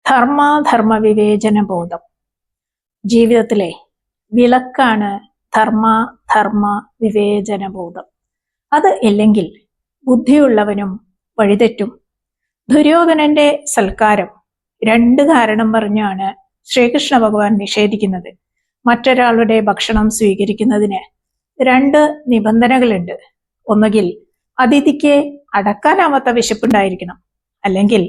ധർമാധർമ്മ വിവേചന ബോധം ജീവിതത്തിലെ വിളക്കാണ്. ധർമ്മ വിവേചന ബോധം അത് ഇല്ലെങ്കിൽ ബുദ്ധിയുള്ളവനും വഴിതെറ്റും. ദുര്യോധനന്റെ സൽക്കാരം 2 കാരണം പറഞ്ഞാണ് ശ്രീകൃഷ്ണ ഭഗവാൻ നിഷേധിക്കുന്നത്. മറ്റൊരാളുടെ ഭക്ഷണം സ്വീകരിക്കുന്നതിന് 2 നിബന്ധനകളുണ്ട്. ഒന്നുകിൽ അതിഥിക്ക് അടക്കാനാവാത്ത വിശപ്പുണ്ടായിരിക്കണം, അല്ലെങ്കിൽ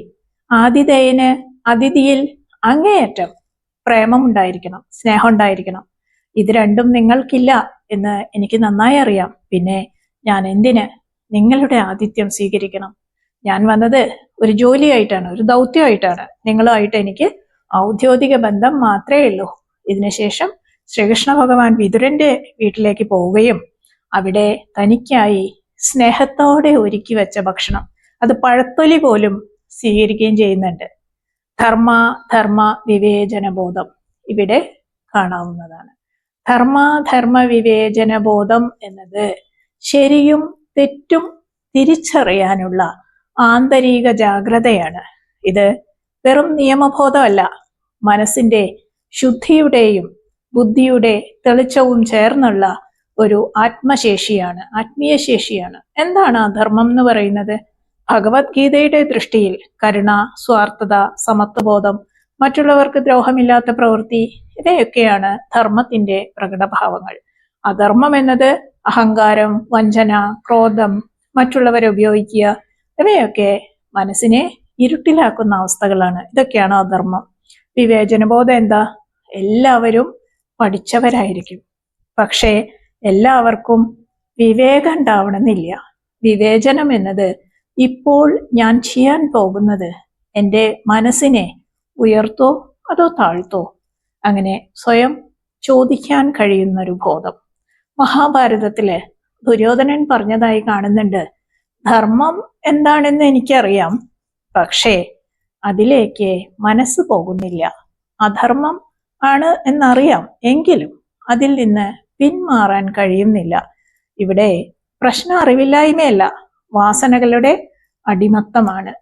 ആതിഥേയന് അതിഥിയിൽ അങ്ങേയറ്റം പ്രേമമുണ്ടായിരിക്കണം, സ്നേഹം ഉണ്ടായിരിക്കണം. ഇത് 2ഉം നിങ്ങൾക്കില്ല എന്ന് എനിക്ക് നന്നായി അറിയാം. പിന്നെ ഞാൻ എന്തിന് നിങ്ങളുടെ ആതിഥ്യം സ്വീകരിക്കണം? ഞാൻ വന്നത് ഒരു ജോലിയായിട്ടാണ്, ഒരു ദൗത്യമായിട്ടാണ്. നിങ്ങളുമായിട്ട് എനിക്ക് ഔദ്യോഗിക ബന്ധം മാത്രമേ ഉള്ളൂ. ഇതിനുശേഷം ശ്രീകൃഷ്ണ ഭഗവാൻ വിതുരന്റെ വീട്ടിലേക്ക് പോവുകയും അവിടെ തനിക്കായി സ്നേഹത്തോടെ ഒരുക്കി വെച്ച ഭക്ഷണം, അത് പഴത്തൊലി പോലും സ്വീകരിക്കുകയും ചെയ്യുന്നുണ്ട്. ധർമ്മ വിവേചന ബോധം ഇവിടെ കാണാവുന്നതാണ്. ധർമ്മ വിവേചന ബോധം എന്നത് ശരിയും തെറ്റും തിരിച്ചറിയാനുള്ള ആന്തരിക ജാഗ്രതയാണ്. ഇത് വെറും നിയമബോധമല്ല, മനസ്സിന്റെ ശുദ്ധിയുടെയും ബുദ്ധിയുടെ തെളിച്ചവും ചേർന്നുള്ള ഒരു ആത്മശേഷിയാണ്, ആത്മീയ ശേഷിയാണ്. എന്താണ് ധർമ്മം എന്ന് പറയുന്നത്? ഭഗവത്ഗീതയുടെ ദൃഷ്ടിയിൽ കരുണ, സ്വാർത്ഥത, സമത്വബോധം, മറ്റുള്ളവർക്ക് ദ്രോഹമില്ലാത്ത പ്രവൃത്തി, ഇവയൊക്കെയാണ് ധർമ്മത്തിന്റെ പ്രകടഭാവങ്ങൾ. അധർമ്മം എന്നത് അഹങ്കാരം, വഞ്ചന, ക്രോധം, മറ്റുള്ളവരെ ഉപയോഗിക്കുക, ഇവയൊക്കെ മനസ്സിനെ ഇരുട്ടിലാക്കുന്ന അവസ്ഥകളാണ്. ഇതൊക്കെയാണ് അധർമ്മം. വിവേചനബോധം എന്താ? എല്ലാവരും പഠിച്ചവരായിരിക്കും, പക്ഷേ എല്ലാവർക്കും വിവേകം ഉണ്ടാവണമെന്നില്ല. വിവേചനം എന്നത് ഇപ്പോൾ ഞാൻ ചെയ്യാൻ പോകുന്നത് എൻ്റെ മനസ്സിനെ ഉയർത്തോ അതോ താഴ്ത്തോ, അങ്ങനെ സ്വയം ചോദിക്കാൻ കഴിയുന്നൊരു ബോധം. മഹാഭാരതത്തില് ദുര്യോധനൻ പറഞ്ഞതായി കാണുന്നുണ്ട്, ധർമ്മം എന്താണെന്ന് എനിക്കറിയാം, പക്ഷേ അതിലേക്ക് മനസ്സ് പോകുന്നില്ല. അധർമ്മം ആണ് എന്നറിയാം, എങ്കിലും അതിൽ നിന്ന് പിന്മാറാൻ കഴിയുന്നില്ല. ഇവിടെ പ്രശ്നം അറിവില്ലായ്മയല്ല, വാസനകളുടെ അടിമത്തമാണ്.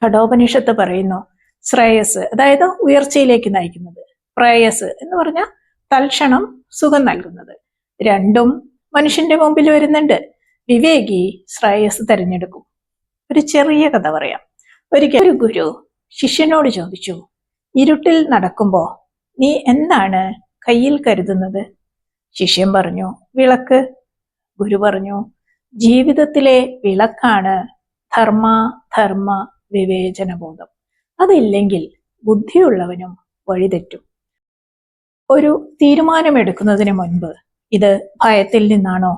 കഠോപനിഷത്ത് പറയുന്നു, ശ്രേയസ് അതായത് ഉയർച്ചയിലേക്ക് നയിക്കുന്നത്, പ്രേയസ് എന്ന് പറഞ്ഞാൽ തൽക്ഷണം സുഖം നൽകുന്നത്, 2ഉം മനുഷ്യന്റെ മുമ്പിൽ വരുന്നുണ്ട്. വിവേകി ശ്രേയസ് തിരഞ്ഞെടുക്കും. ഒരു ചെറിയ കഥ പറയാം. ഒരിക്കൽ ഒരു ഗുരു ശിഷ്യനോട് ചോദിച്ചു, ഇരുട്ടിൽ നടക്കുമ്പോ നീ എന്താണ് കയ്യിൽ കരുതുന്നത്? ശിഷ്യൻ പറഞ്ഞു, വിളക്ക്. ഗുരു പറഞ്ഞു, ജീവിതത്തിലെ വിളക്കാണ് ധർമ്മ വിവേചന ബോധം. അതില്ലെങ്കിൽ ബുദ്ധിയുള്ളവനും വഴിതെറ്റും. ഒരു തീരുമാനമെടുക്കുന്നതിന് മുൻപ് ഇത് ഭയത്തിൽ നിന്നാണോ,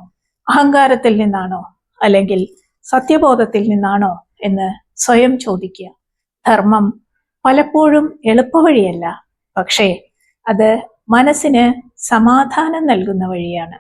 അഹങ്കാരത്തിൽ നിന്നാണോ, അല്ലെങ്കിൽ സത്യബോധത്തിൽ നിന്നാണോ എന്ന് സ്വയം ചോദിക്കുക. ധർമ്മം പലപ്പോഴും എളുപ്പവഴിയല്ല, പക്ഷേ അത് മനസ്സിന് സമാധാനം നൽകുന്ന വഴിയാണ്.